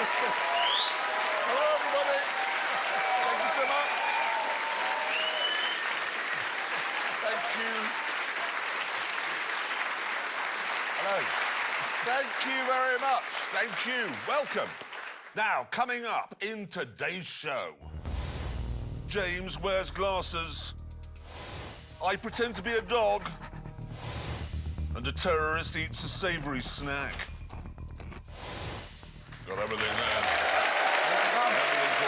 Hello, everybody. Thank you so much. Thank you. Hello. Thank you very much. Thank you. Welcome. Now, coming up in today's show, James wears glasses. I pretend to be a dog. And a terrorist eats a savoury snack. Got everything there.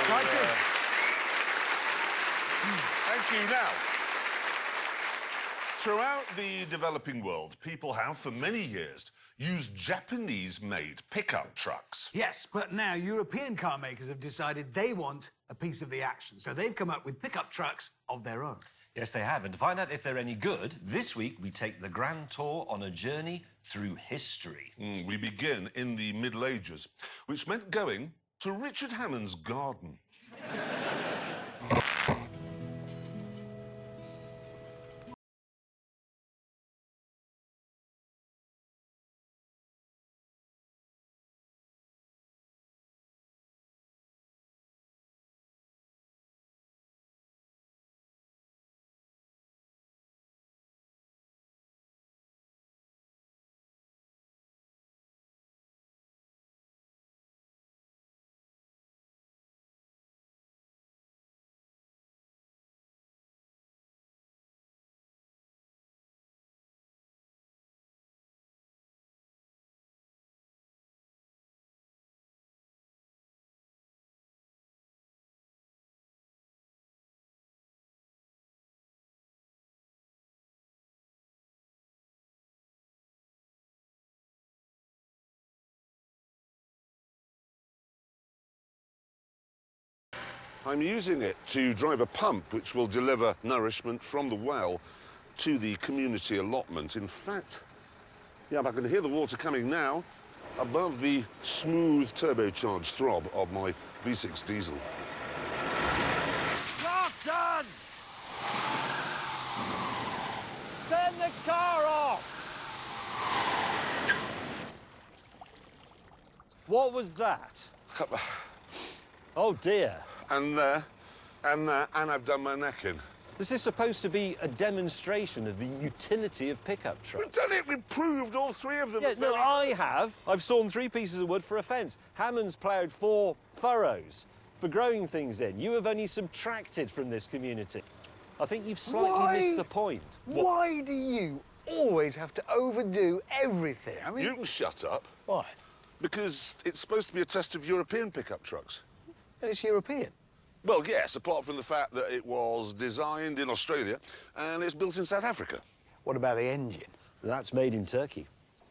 Right in. Thank you. Now, throughout the developing world, people have, for many years, used Japanese-made pickup trucks. Yes, but now European car makers have decided they want a piece of the action, so they've come up with pickup trucks of their own. Yes, they have. And to find out if they're any good, this week we take the Grand Tour on a journey through history. We begin in the Middle Ages, which meant going to Richard Hammond's garden. I'm using it to drive a pump which will deliver nourishment from the well to the community allotment. In fact, yeah, I can hear the water coming now above the smooth turbocharged throb of my V6 diesel. Clarkson! Turn the car off! What was that? Oh, dear. And there, and there, and I've done my neck in. This is supposed to be a demonstration of the utility of pickup trucks. We've done it! We've proved all three of them. Yeah, no, I have. I've sawn 3 pieces of wood for a fence. Hammond's ploughed 4 furrows for growing things in. You have only subtracted from this community. I think you've slightly missed the point. Why do you always have to overdo everything? I mean... You can shut up. Why? Because it's supposed to be a test of European pickup trucks. And it's European. Well, yes, apart from the fact that it was designed in Australia and it's built in South Africa. What about the engine? That's made in Turkey.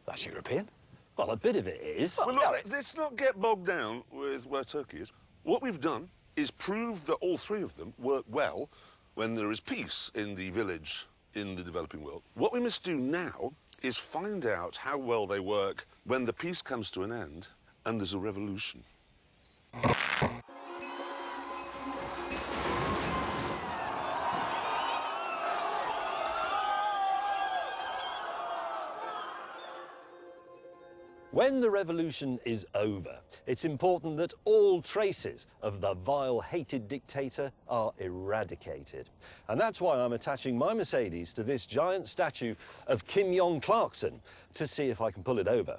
That's European. Well, a bit of it is. Well, look, let's not get bogged down with where Turkey is. What we've done is prove that all 3 of them work well when there is peace in the village in the developing world. What we must do now is find out how well they work when the peace comes to an end and there's a revolution. When the revolution is over, it's important that all traces of the vile, hated dictator are eradicated. And that's why I'm attaching my Mercedes to this giant statue of Kim Jong Clarkson to see if I can pull it over.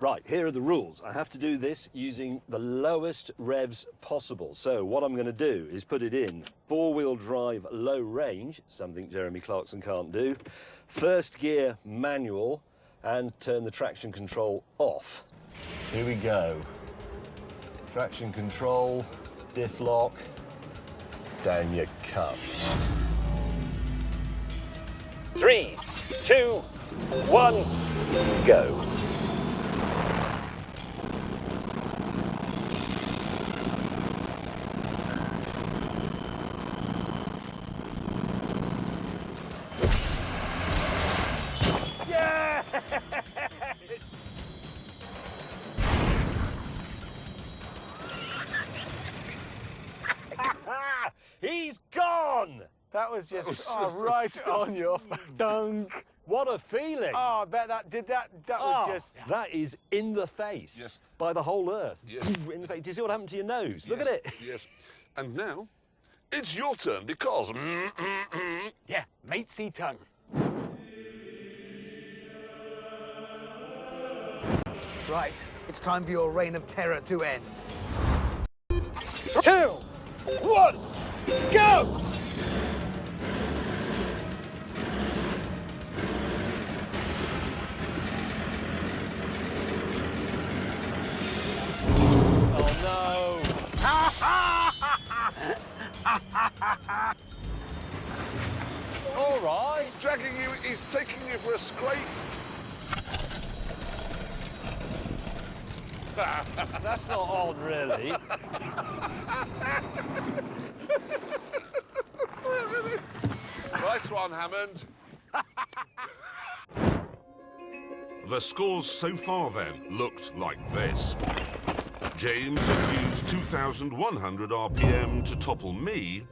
Right, here are the rules. I have to do this using the lowest revs possible. So what I'm going to do is put it in 4-wheel drive low range, something Jeremy Clarkson can't do, 1st gear manual, and turn the traction control off. Here we go. Traction control, diff lock, down you come. 3, 2, 1, go. He's gone! on! That was just right on your dunk. What a feeling! Oh, I bet that did that. That was just. That is in the face. Yes. By the whole earth. Yes. In the face. Do you see what happened to your nose? Look at it. Yes. And now, it's your turn because... Yeah, matesy tongue. Right, it's time for your reign of terror to end. 2, 1, go! Oh, no! All right. He's dragging you, he's taking you for a scrape. That's not on, really. Nice one, Hammond. The scores so far, then, looked like this. James had used 2,100 RPM to topple me,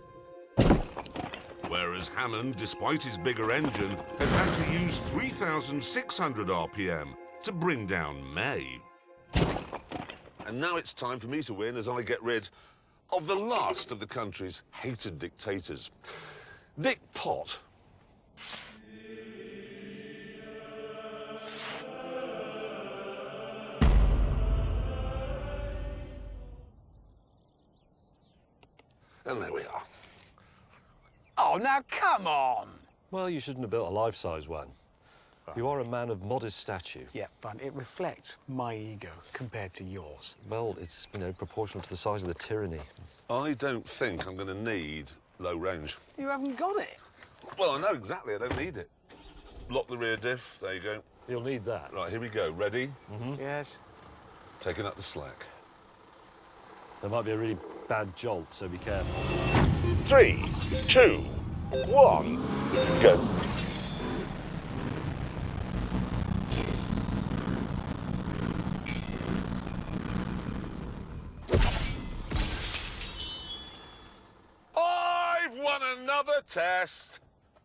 whereas Hammond, despite his bigger engine, had to use 3,600 RPM to bring down May. And now it's time for me to win as I get rid of the last of the country's hated dictators, Dick Pott. And there we are. Oh, now come on. Well, you shouldn't have built a life-size one. You are a man of modest stature. Yeah, fine. It reflects my ego compared to yours. Well, it's, proportional to the size of the tyranny. I don't think I'm going to need low range. You haven't got it. Well, I know exactly. I don't need it. Lock the rear diff. There you go. You'll need that. Right, here we go. Ready? Yes. Taking up the slack. There might be a really bad jolt, so be careful. 3, 2, 1, go. I've won another test.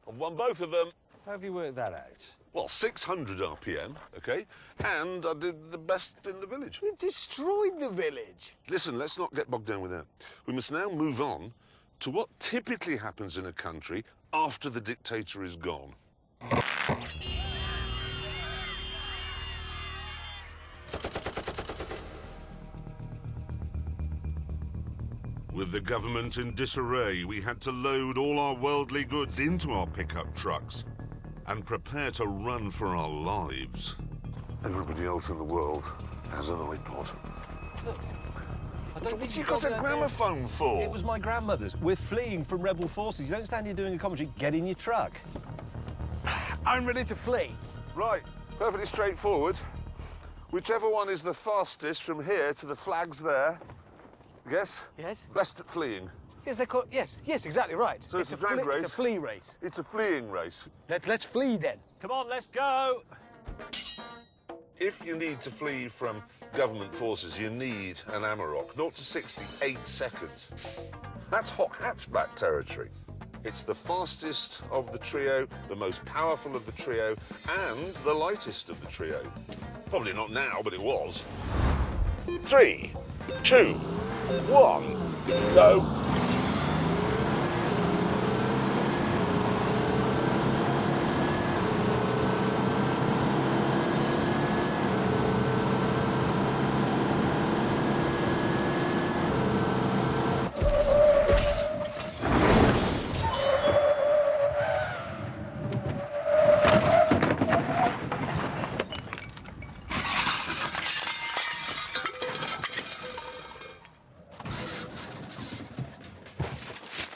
I've won both of them. How have you worked that out? Well, 600 RPM, OK? And I did the best in the village. You destroyed the village. Listen, let's not get bogged down with that. We must now move on to what typically happens in a country after the dictator is gone. With the government in disarray, we had to load all our worldly goods into our pickup trucks and prepare to run for our lives. Everybody else in the world has an iPod. I don't think You got a gramophone for? It was my grandmother's. We're fleeing from rebel forces. You don't stand here doing a commentary. Get in your truck. I'm ready to flee. Right, perfectly straightforward. Whichever one is the fastest from here to the flags there, yes? Yes. Best at fleeing. Yes, they're called. Yes, exactly right. So it's a drag race? It's a flea race. It's a fleeing race. Let's flee then. Come on, let's go. If you need to flee from government forces, you need an Amarok. 0 to 60, 8 seconds. That's hot hatchback territory. It's the fastest of the trio, the most powerful of the trio, and the lightest of the trio. Probably not now, but it was. 3, 2, 1, go.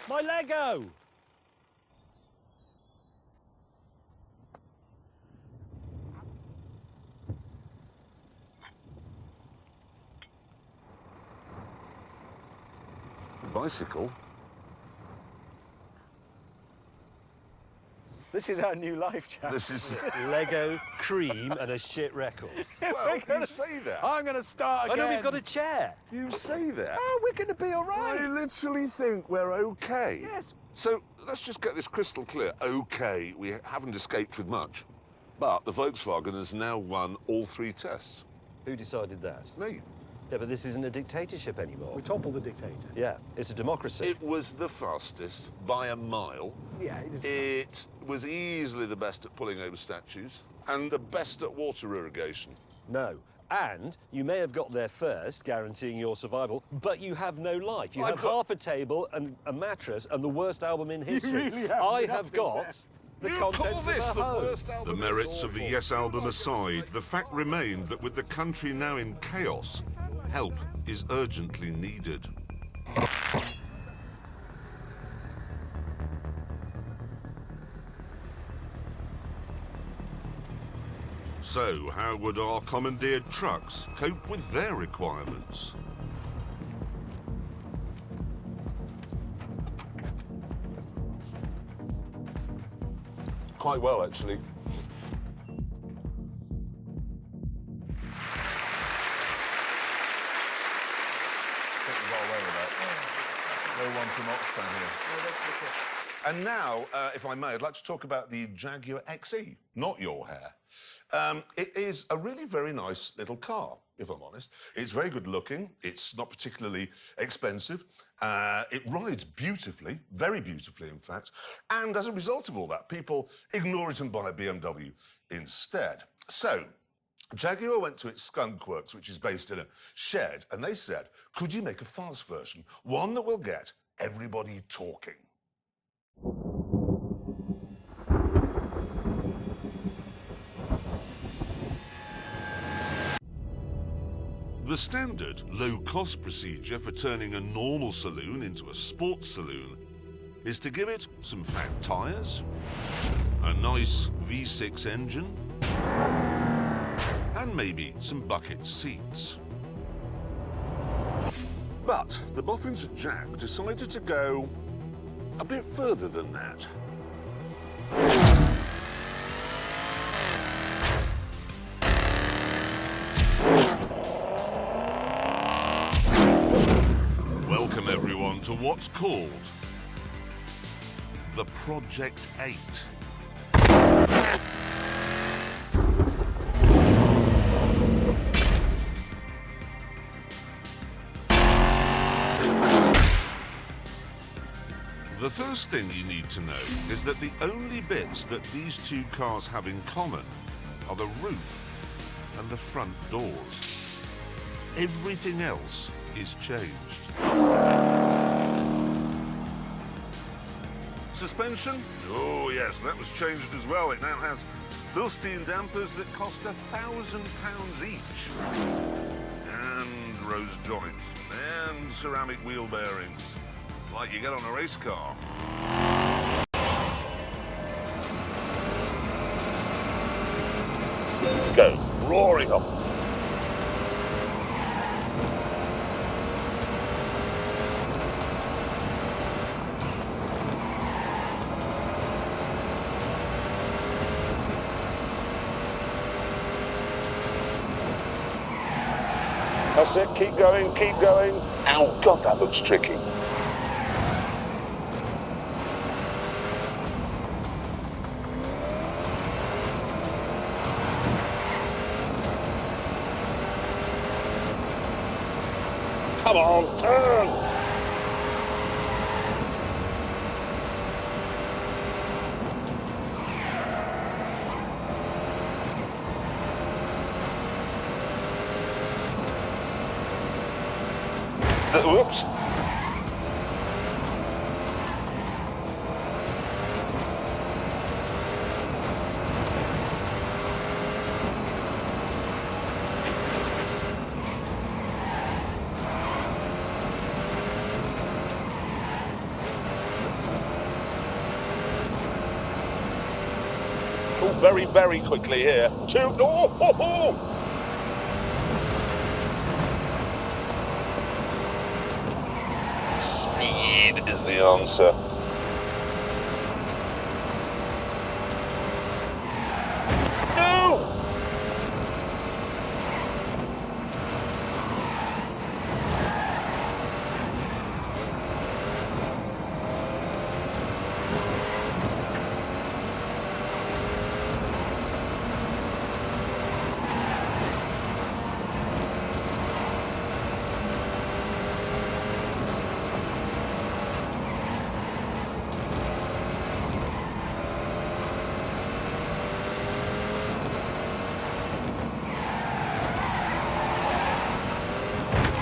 My Lego! Bicycle? This is our new life, chaps. This is... Lego, cream, and a shit record. Well, you say that. I'm going to start I again. know we've got a chair. You say that. Oh, we're going to be all right. I literally think we're okay. Yes, So let's just get this crystal clear. OK, we haven't escaped with much, but the Volkswagen has now won all 3 tests. Who decided that? Me. Yeah, but this isn't a dictatorship anymore. We topple the dictator. Yeah, it's a democracy. It was the fastest by a mile. Yeah, it is. It was easily the best at pulling over statues and the best at water irrigation. No. And you may have got there first, guaranteeing your survival, but you have no life. You I've have got- half a table and a mattress and the worst album in history. really have I nothing have got left. the You call contents this of the a home. worst album? The merits of the Yes album aside, the fact remained that with the country now in chaos, help is urgently needed. So, how would our commandeered trucks cope with their requirements? Quite well, actually. No one from Oxfam here. And now, if I may, I'd like to talk about the Jaguar XE, not your hair. It is a really very nice little car, if I'm honest. It's very good looking. It's not particularly expensive. It rides beautifully, very beautifully, in fact. And as a result of all that, people ignore it and buy a BMW instead. So, Jaguar went to its skunk works, which is based in a shed, and they said, could you make a fast version, one that will get everybody talking? The standard low-cost procedure for turning a normal saloon into a sports saloon is to give it some fat tyres, a nice V6 engine, and maybe some bucket seats. But the boffins at Jag decided to go a bit further than that. Welcome everyone to what's called the Project 8. The first thing you need to know is that the only bits that these two cars have in common are the roof and the front doors. Everything else is changed. Suspension? Oh yes, that was changed as well. It now has Bilstein dampers that cost £1,000 each. And rose joints, and ceramic wheel bearings, like you get on a race car. Go, roaring up. That's it, keep going, keep going. Ow, God, that looks tricky. Come on, turn! Whoops. Oh, very, very quickly here. Two. Oh, ho, ho. Speed is the answer. No!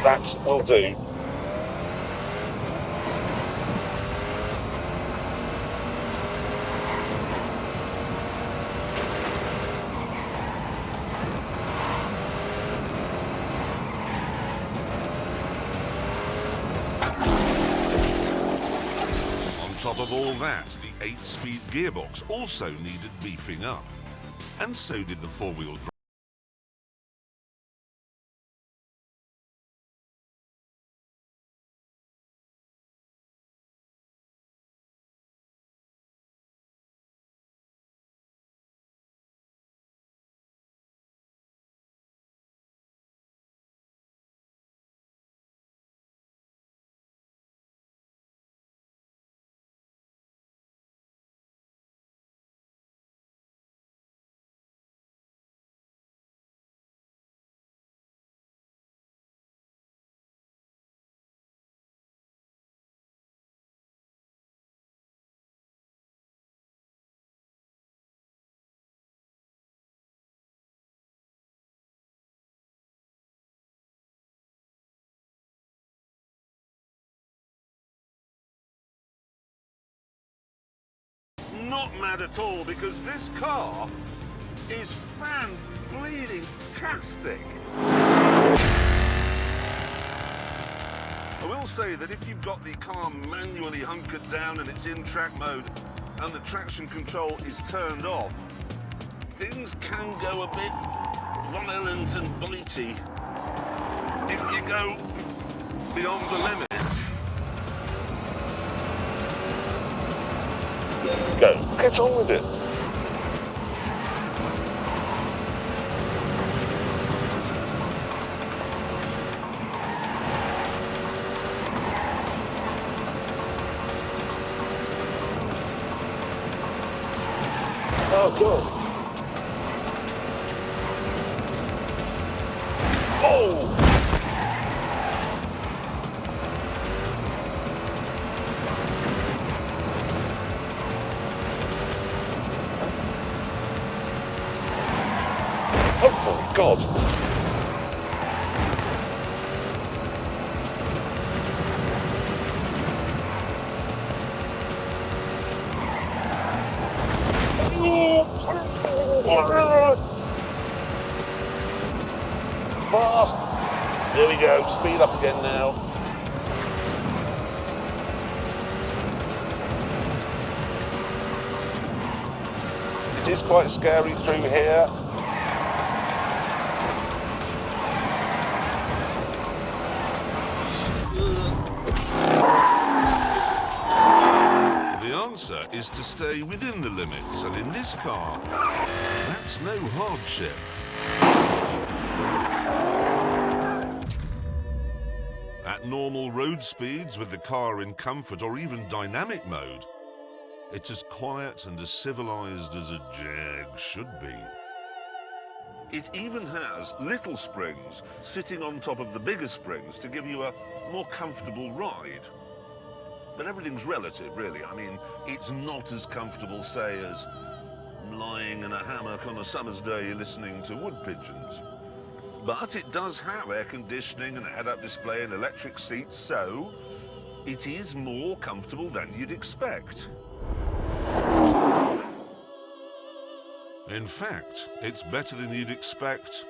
That'll do. On top of all that, the 8-speed gearbox also needed beefing up. And so did the four-wheel drive. Not mad at all, because this car is fan-bleeding-tastic. I will say that if you've got the car manually hunkered down and it's in track mode and the traction control is turned off, things can go a bit violent and bitey if you go beyond the limit. Go. Get on with it. Oh, God. Oh! Oh, my God. Fast. There we go. Speed up again now. It is quite scary through here. The answer is to stay within the limits, and in this car, that's no hardship. At normal road speeds, with the car in comfort or even dynamic mode, it's as quiet and as civilized as a Jag should be. It even has little springs sitting on top of the bigger springs to give you a more comfortable ride. But everything's relative, really. I mean, it's not as comfortable, say, as lying in a hammock on a summer's day listening to wood pigeons. But it does have air conditioning and a head-up display and electric seats, so it is more comfortable than you'd expect. In fact, it's better than you'd expect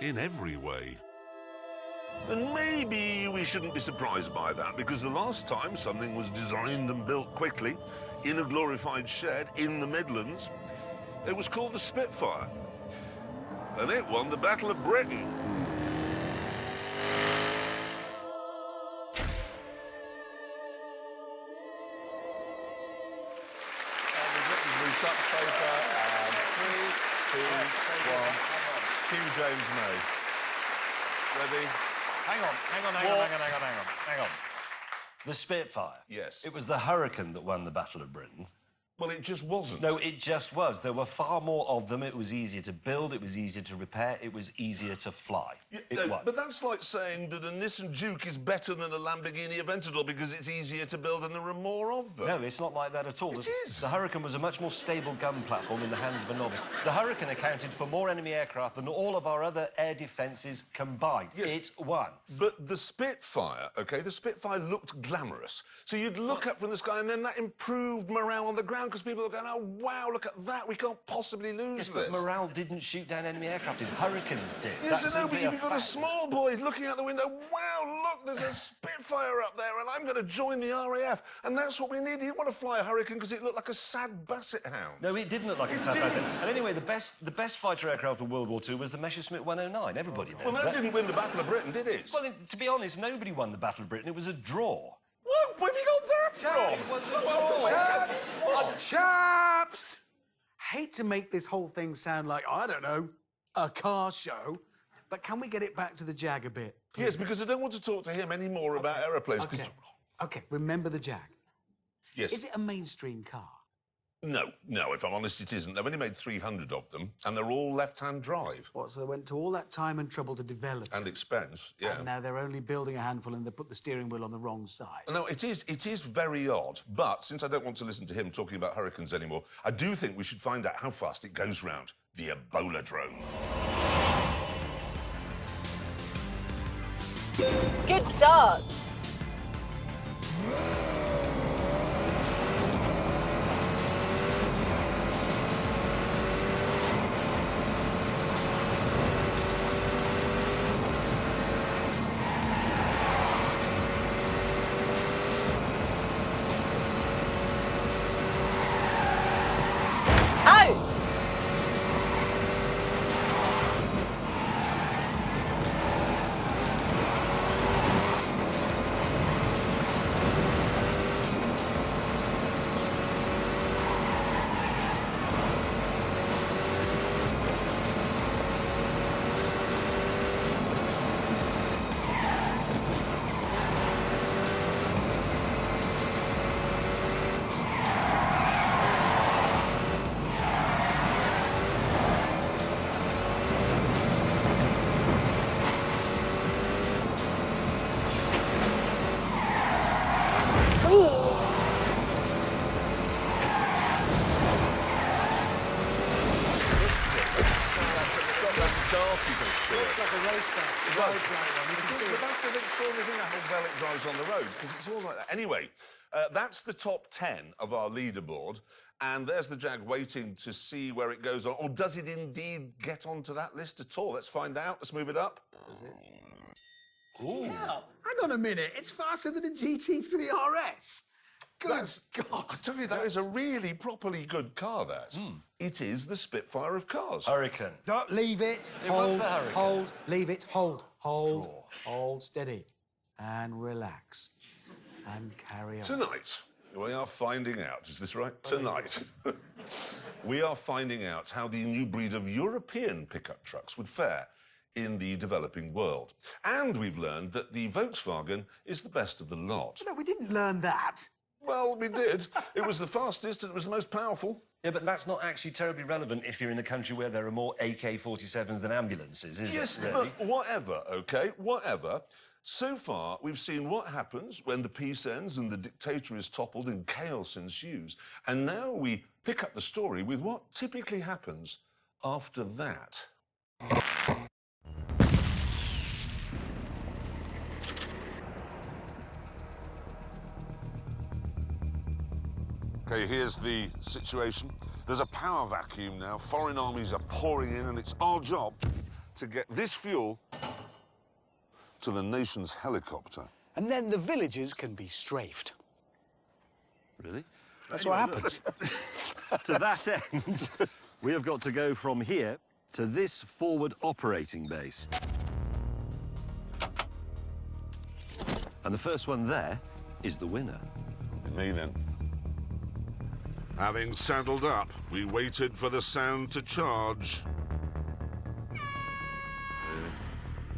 in every way. And maybe we shouldn't be surprised by that, because the last time something was designed and built quickly in a glorified shed in the Midlands, it was called the Spitfire. And it won the Battle of Britain. Cue James May. Ready? Hang on. The Spitfire. Yes. It was the Hurricane that won the Battle of Britain. Well, it just wasn't. No, it just was. There were far more of them. It was easier to build, it was easier to repair, it was easier to fly. It was. But that's like saying that a Nissan Juke is better than a Lamborghini Aventador because it's easier to build and there are more of them. No, it's not like that at all. It is. The Hurricane was a much more stable gun platform in the hands of a novice. The Hurricane accounted for more enemy aircraft than all of our other air defences combined. Yes. It won. But the Spitfire, OK, the Spitfire looked glamorous. So you'd look up from the sky and then that improved morale on the ground because people are going, oh, wow, look at that, we can't possibly lose Yes, this. but morale didn't shoot down enemy aircraft. Hurricanes did. Yes, That's I know, but simply if you've got a small boy looking out the window, wow, look, there's a Spitfire up there and I'm going to join the RAF. And that's what we need. He didn't want to fly a Hurricane because it looked like a sad basset hound. No, it didn't look like a sad didn't. basset. And anyway, the best fighter aircraft of World War II was the Messerschmitt 109. Everybody knows Well, that didn't win the Battle of Britain, did it? Well, to be honest, nobody won the Battle of Britain. It was a draw. What? Where have you got that from? It was a draw. Chaps! Hate to make this whole thing sound like, I don't know, a car show, but can we get it back to the Jag a bit? Yes, because I don't want to talk to him any more about aeroplanes. OK, remember the Jag. Yes. Is it a mainstream car? No, if I'm honest, it isn't. They've only made 300 of them, and they're all left-hand drive. What, so they went to all that time and trouble to develop it? And expense, yeah. And now they're only building a handful and they put the steering wheel on the wrong side. No, it is very odd, but since I don't want to listen to him talking about Hurricanes anymore, I do think we should find out how fast it goes round the Ebola drone. Good start. Looks like a race car. It rides like one. You can see it. That's the extraordinary thing, how well it drives on the road, because it's all like that. Anyway, that's the top 10 of our leaderboard, and there's the Jag waiting to see where it goes on. Or does it indeed get onto that list at all? Let's find out. Let's move it up. Ooh. Hang on a minute. It's faster than a GT3 RS. Good God. I tell you, that is a really properly good car, that. It is the Spitfire of cars. Hurricane. Don't leave it. It was Hold, the Hurricane. hold, leave it, hold, hold, steady, and relax, and carry on. Tonight, we are finding out, is this right? Tonight, we are finding out how the new breed of European pickup trucks would fare in the developing world. And we've learned that the Volkswagen is the best of the lot. No, we didn't learn that. Well, we did. It was the fastest and it was the most powerful. Yeah, but that's not actually terribly relevant if you're in a country where there are more AK-47s than ambulances, is Yes, it, really? but whatever, OK? Whatever. So far, we've seen what happens when the peace ends and the dictator is toppled and chaos ensues. And now we pick up the story with what typically happens after that. OK, here's the situation. There's a power vacuum now. Foreign armies are pouring in, and it's our job to get this fuel to the nation's helicopter. And then the villagers can be strafed. Really? That's what happens. To that end, we have got to go from here to this forward operating base. And the first one there is the winner. Me then. Having saddled up, we waited for the sound to charge.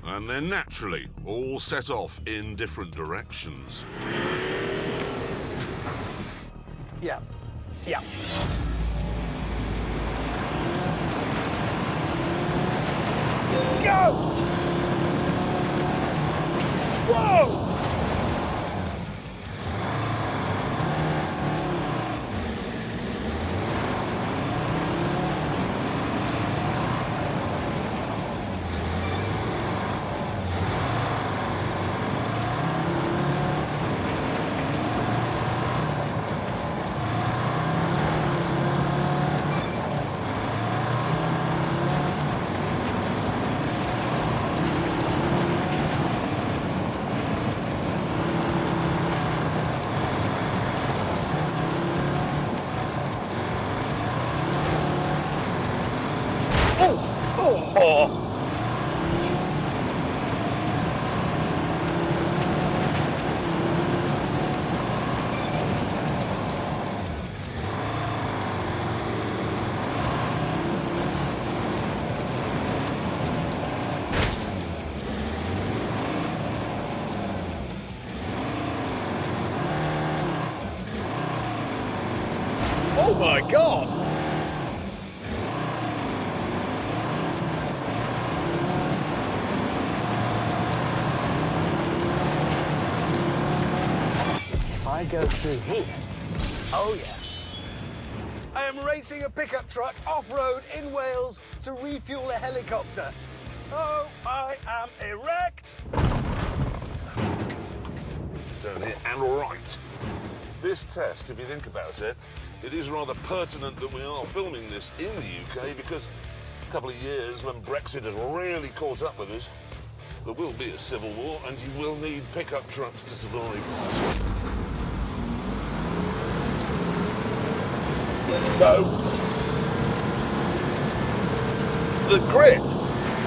And then naturally, all set off in different directions. Yeah. Yeah. Go! Whoa! Oh my God! If I go through here, oh yes. I am racing a pickup truck off-road in Wales to refuel a helicopter. Oh, I am erect! Down here and right. This test, if you think about it, it is rather pertinent that we are filming this in the UK because a couple of years when Brexit has really caught up with us, there will be a civil war and you will need pickup trucks to survive. Go. The grip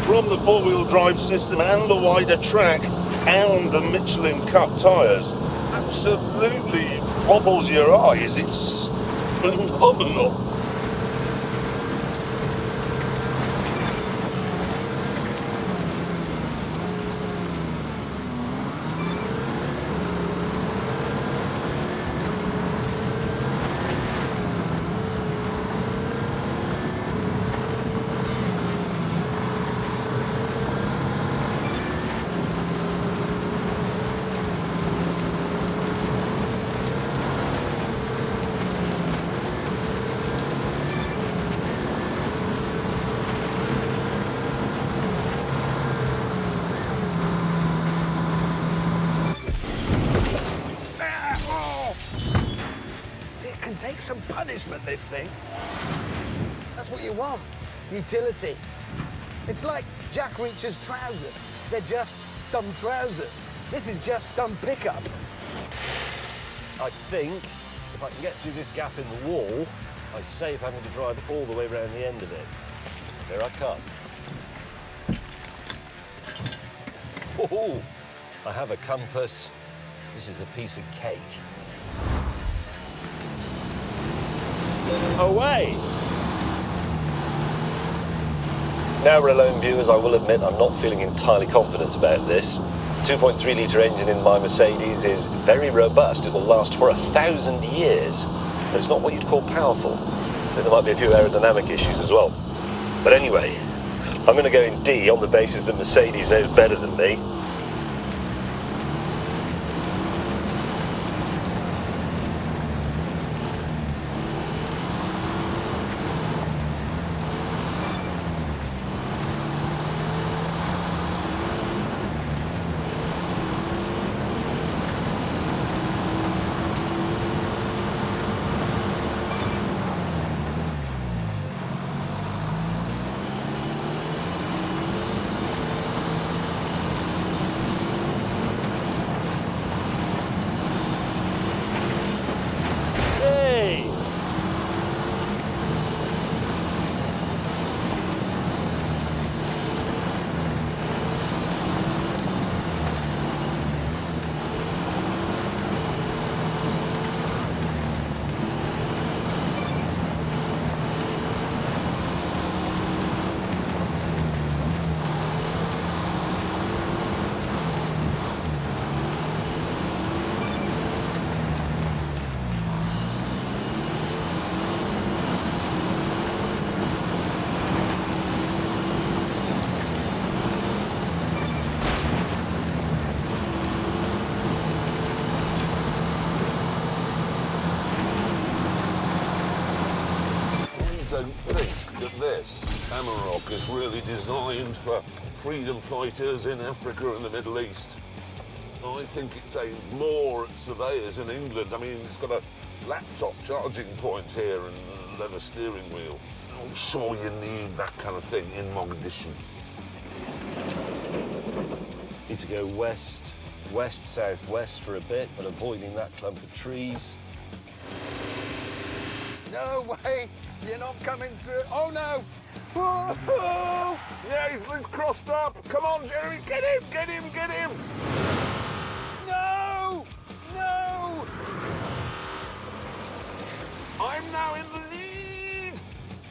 from the four-wheel drive system and the wider track and the Michelin Cup tyres absolutely boggles your eyes. It's phenomenal. Take some punishment, this thing. That's what you want. Utility. It's like Jack Reacher's trousers. They're just some trousers. This is just some pickup. I think if I can get through this gap in the wall, I save having to drive all the way around the end of it. Here I come. Oh, I have a compass. This is a piece of cake. Away! Now we're alone, viewers, I will admit I'm not feeling entirely confident about this. 2.3 litre engine in my Mercedes is very robust. It will last for 1,000 years. But it's not what you'd call powerful. There might be a few aerodynamic issues as well. But anyway, I'm going to go in D on the basis that Mercedes knows better than me. don't think that this Amarok is really designed for freedom fighters in Africa and the Middle East. I think it's aimed more at surveyors in England. I mean, it's got a laptop charging point here and a leather steering wheel. I'm sure you need that kind of thing in Mogadishu. Need to go west, southwest for a bit, but avoiding that clump of trees. No way! You're not coming through. Oh no! Whoa! Yeah, he's crossed up. Come on, Jeremy, get him, get him, get him! No! No! I'm now in the lead!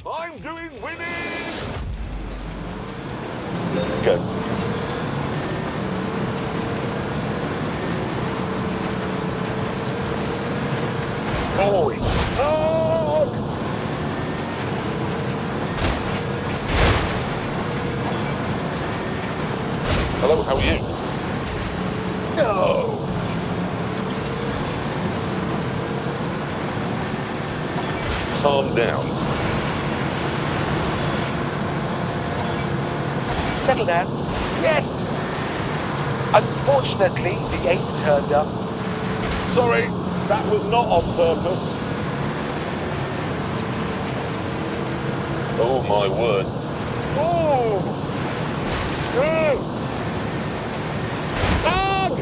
I'm doing winning! Go. Holy dog! Hello, how are you? No! Calm down. Settle down. Yes! Unfortunately, the 8 turned up. Sorry, that was not on purpose. Oh my word. Oh! Good! Dog!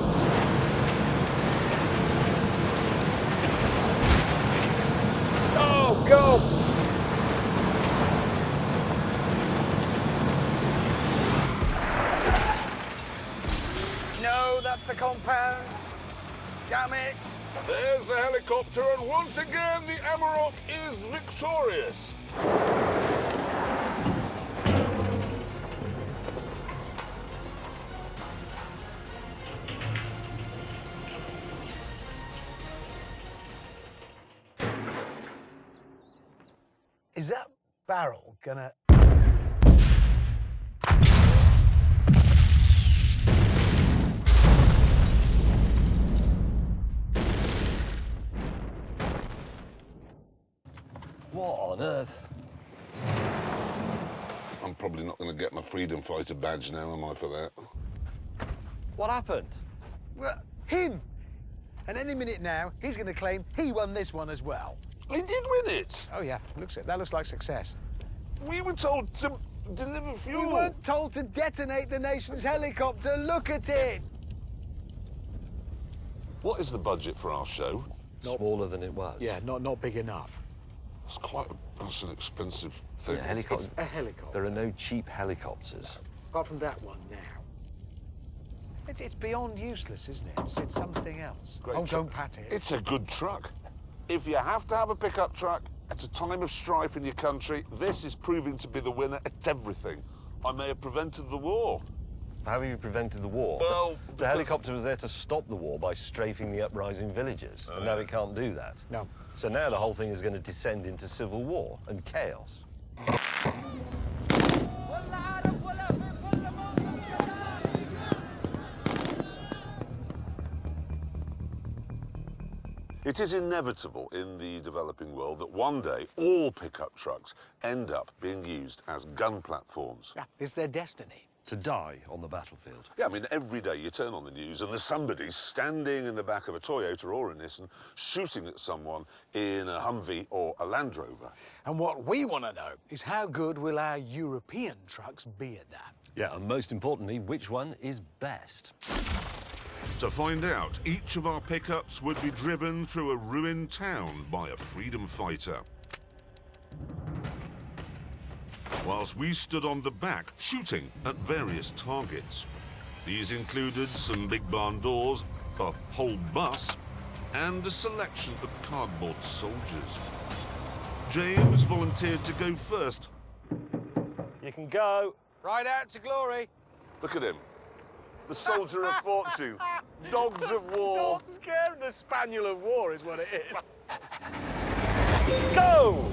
Oh, God! No, that's the compound. Damn it! There's the helicopter, and once again, the Amarok is victorious. Is that barrel gonna... What on earth? I'm probably not going to get my freedom fighter badge now, am I, for that? What happened? Well, him! And any minute now, he's going to claim he won this one as well. He did win it. Oh, yeah. That looks like success. We were told to deliver fuel. We weren't told to detonate the nation's helicopter. Look at it! What is the budget for our show? Smaller than it was. Yeah, not big enough. That's an expensive thing. Yeah, helicopter. It's a helicopter. There are no cheap helicopters. Apart from that one now. It's beyond useless, isn't it? It's something else. Great Oh, truck. don't pat it. It's a good truck. If you have to have a pickup truck at a time of strife in your country, this is proving to be the winner at everything. I may have prevented the war. How have you prevented the war? Well, the helicopter was there to stop the war by strafing the uprising villages, and now it can't do that. No. So now the whole thing is going to descend into civil war and chaos. It is inevitable in the developing world that one day all pickup trucks end up being used as gun platforms. Yeah, it's their destiny. To die on the battlefield. Yeah, I mean, every day you turn on the news and there's somebody standing in the back of a Toyota or a Nissan shooting at someone in a Humvee or a Land Rover. And what we want to know is how good will our European trucks be at that? Yeah, and most importantly, which one is best? To find out, each of our pickups would be driven through a ruined town by a freedom fighter, whilst we stood on the back, shooting at various targets. These included some big barn doors, a whole bus, and a selection of cardboard soldiers. James volunteered to go first. You can go. Right out to glory. Look at him. The soldier of fortune. Dogs of war. Not scared. The spaniel of war is what it is. Go!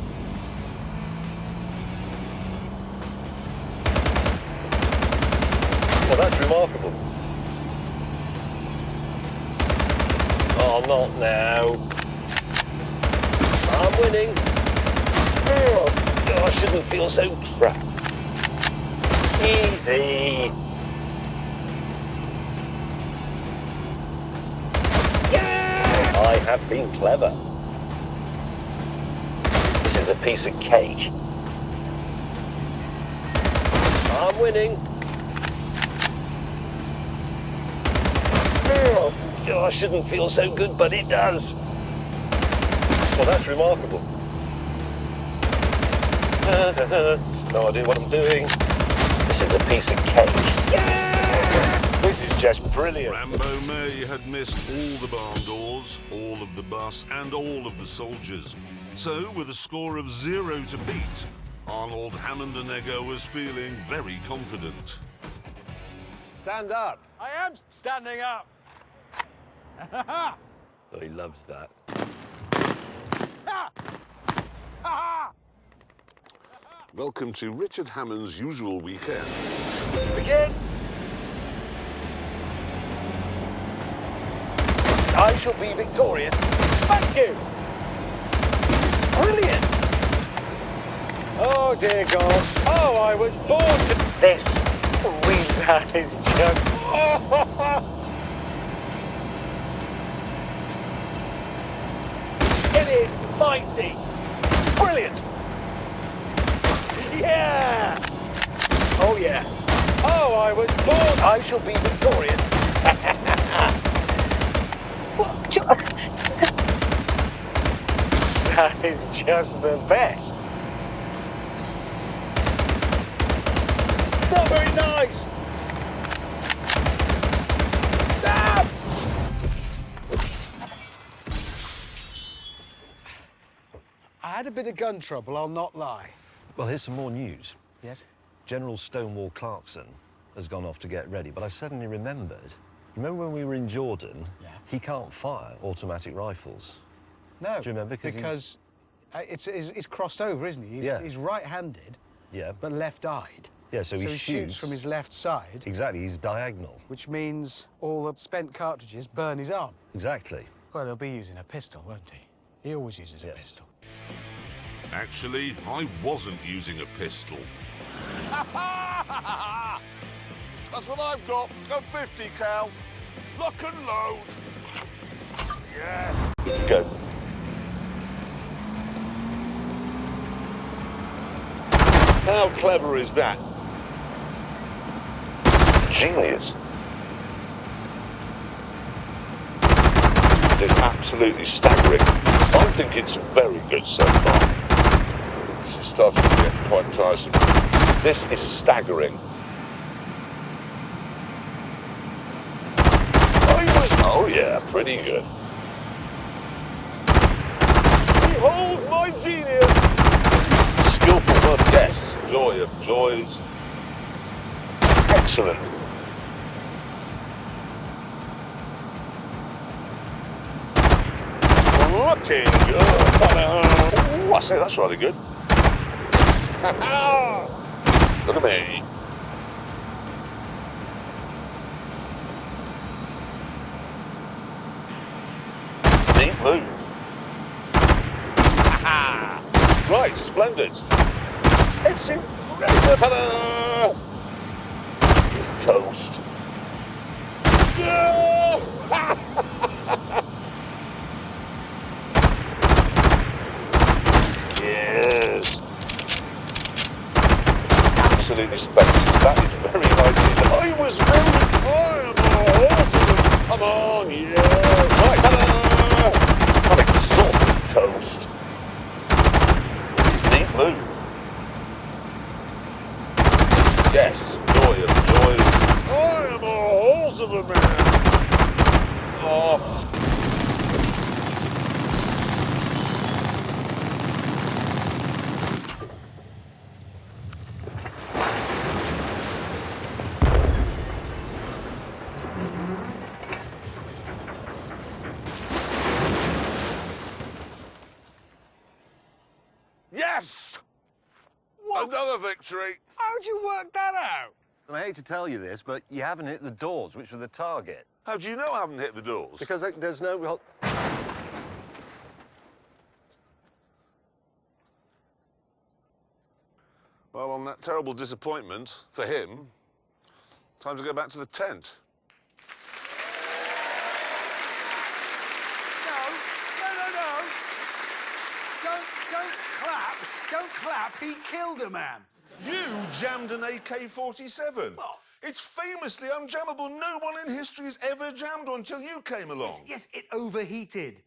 Well, that's remarkable. Oh, not now. I'm winning. Oh, gosh. shouldn't feel so trapped. Easy. Yeah! I have been clever. This is a piece of cake. I'm winning. Oh, I shouldn't feel so good, but it does. Well, that's remarkable. No idea what I'm doing. This is a piece of cake. Yeah! This is just brilliant. Rambo May had missed all the barn doors, all of the bus, and all of the soldiers. So, with a score of 0 to beat, Arnold Hammond and Eggo was feeling very confident. Stand up. I am standing up. Oh, he loves that. Welcome to Richard Hammond's usual weekend. Begin. I shall be victorious. Thank you. Brilliant. Oh, dear God. Oh, I was born to this. That is just... It is mighty. Brilliant. Yeah. Oh, yeah. Oh, I was born. I shall be victorious. That is just the best. Not very nice. Ah! I had a bit of gun trouble, I'll not lie. Well, here's some more news. Yes? General Stonewall Clarkson has gone off to get ready, but I suddenly remembered. Remember when we were in Jordan? Yeah. He can't fire automatic rifles. No. Do you remember? Because it's crossed over, isn't he? Yeah. He's right-handed, Yeah. but left-eyed. Yeah, so he shoots from his left side, Exactly, he's diagonal. which means all the spent cartridges burn his arm. Exactly. Well, he'll be using a pistol, won't he? He always uses a Yes. pistol. Actually, I wasn't using a pistol. That's what I've got. Go 50 cal. Lock and load. Yeah. Go. How clever is that? Genius. It's absolutely staggering. I think it's very good so far. This is starting to get quite tiresome. This is staggering. Oh yeah, pretty good. Behold my genius! Skillful work, yes. Joy of joys. Excellent. Looking good. Ooh, I say that's rather good. Look at me. Neat move. Right, splendid. It's incredible. Ta-da! It's toast. Yes. Absolutely splendid. That is very nice. I was very awesome. Come on, yeah. Right, ta-da! An exalted toast. Neat move. Yes, joy of joys. I am a horse of a man. Oh. Yes! What? Another victory. How'd you work that out? And I hate to tell you this, but you haven't hit the doors, which were the target. How do you know I haven't hit the doors? Because there's no real... Well, on that terrible disappointment for him, time to go back to the tent. No. Don't clap. Don't clap. He killed a man. You jammed an AK-47. What? It's famously unjammable. No one in history has ever jammed one until you came along. Yes, it overheated.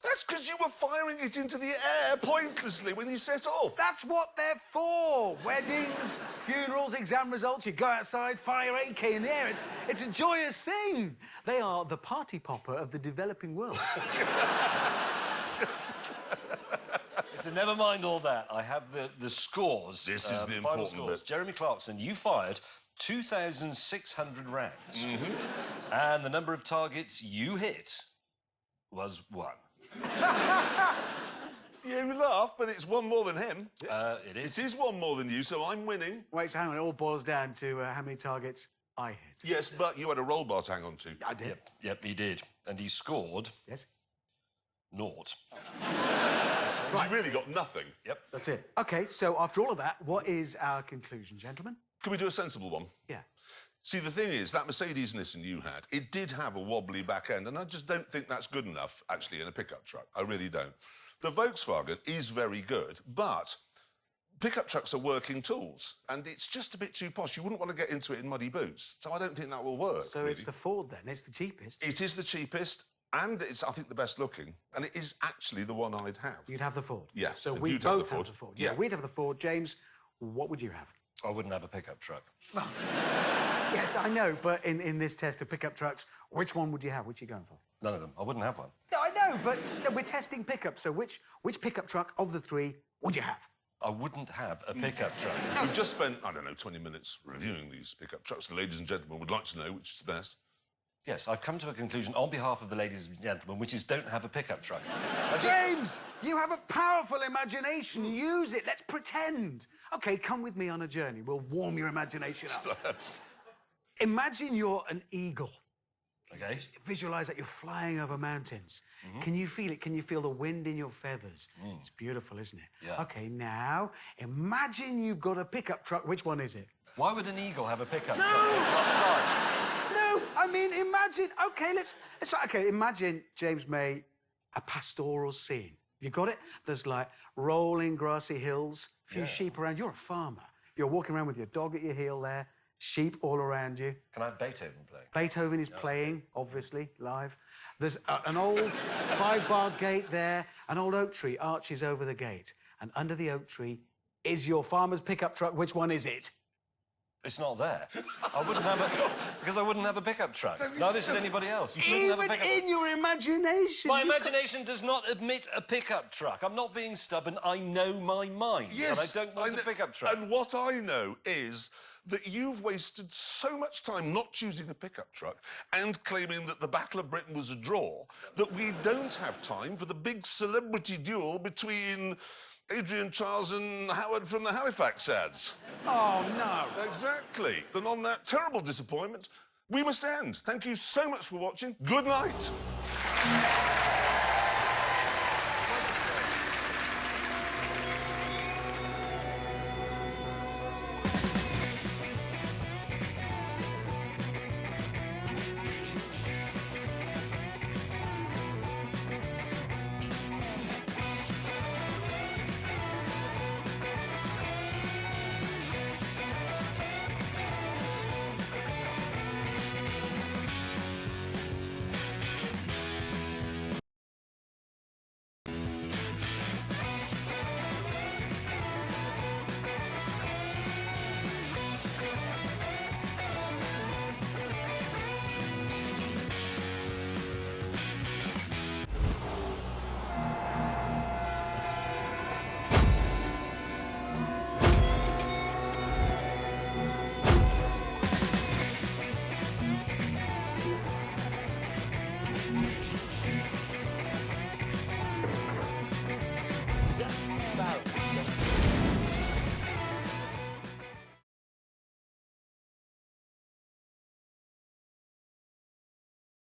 That's because you were firing it into the air pointlessly when you set off. That's what they're for. Weddings, funerals, exam results. You go outside, fire AK in the air. It's a joyous thing. They are the party popper of the developing world. So never mind all that. I have the scores. This is the final important scores. bit. Jeremy Clarkson, you fired 2,600 rounds. And the number of targets you hit was 1. You laugh, but it's one more than him. It is. It is one more than you, so I'm winning. Wait, so hang on. It all boils down to how many targets I hit. Yes, but you had a roll bar to hang on to. I did. Yep, he did. And he scored Yes. 0. You really got nothing. Yep. That's it. OK, so after all of that, what is our conclusion, gentlemen? Can we do a sensible one? Yeah. See, the thing is, that Mercedes Nissan you had, it did have a wobbly back end, and I just don't think that's good enough, actually, in a pickup truck. I really don't. The Volkswagen is very good, but pickup trucks are working tools, and it's just a bit too posh. You wouldn't want to get into it in muddy boots, so I don't think that will work. So really. it's the Ford, then? It's the cheapest? It is the cheapest, and it's, I think, the best looking, and it is actually the one I'd have. You'd have the Ford? Yeah, So and we you'd have both the have Ford. the Ford. Yeah. We'd have the Ford. James, what would you have? I wouldn't have a pickup truck. Yes, I know, but in this test of pickup trucks, which one would you have? Which are you going for? None of them. I wouldn't have one. No, I know, but we're testing pickups, so which pickup truck of the three would you have? I wouldn't have a pickup truck. We've just spent, I don't know, 20 minutes reviewing these pickup trucks. The ladies and gentlemen would like to know which is the best. Yes, I've come to a conclusion on behalf of the ladies and gentlemen, which is don't have a pickup truck. James, you have a powerful imagination. Use it. Let's pretend. OK, come with me on a journey. We'll warm your imagination up. Imagine you're an eagle. OK? Visualise that you're flying over mountains. Can you feel it? Can you feel the wind in your feathers? It's beautiful, isn't it? Yeah. OK, now imagine you've got a pickup truck. Which one is it? Why would an eagle have a pickup No! truck? No, I mean, imagine. OK, let's OK, imagine, James May, a pastoral scene. You got it? There's, like, rolling grassy hills, a few sheep around. You're a farmer. You're walking around with your dog at your heel there, sheep all around you. Can I have Beethoven play? Beethoven is playing, obviously, live. There's an old 5-bar gate there. An old oak tree arches over the gate. And under the oak tree is your farmer's pickup truck. Which one is it? It's not there. I wouldn't have a... Because I wouldn't have a pickup truck. Neither should anybody else. You shouldn't have a Even pickup in your imagination. My imagination does not admit a pickup truck. I'm not being stubborn. I know my mind. Yes, And I don't want a pickup truck. And what I know is that you've wasted so much time not choosing a pickup truck and claiming that the Battle of Britain was a draw that we don't have time for the big celebrity duel between Adrian Charles and Howard from the Halifax ads. Oh, no. Exactly. And on that terrible disappointment, we must end. Thank you so much for watching. Good night.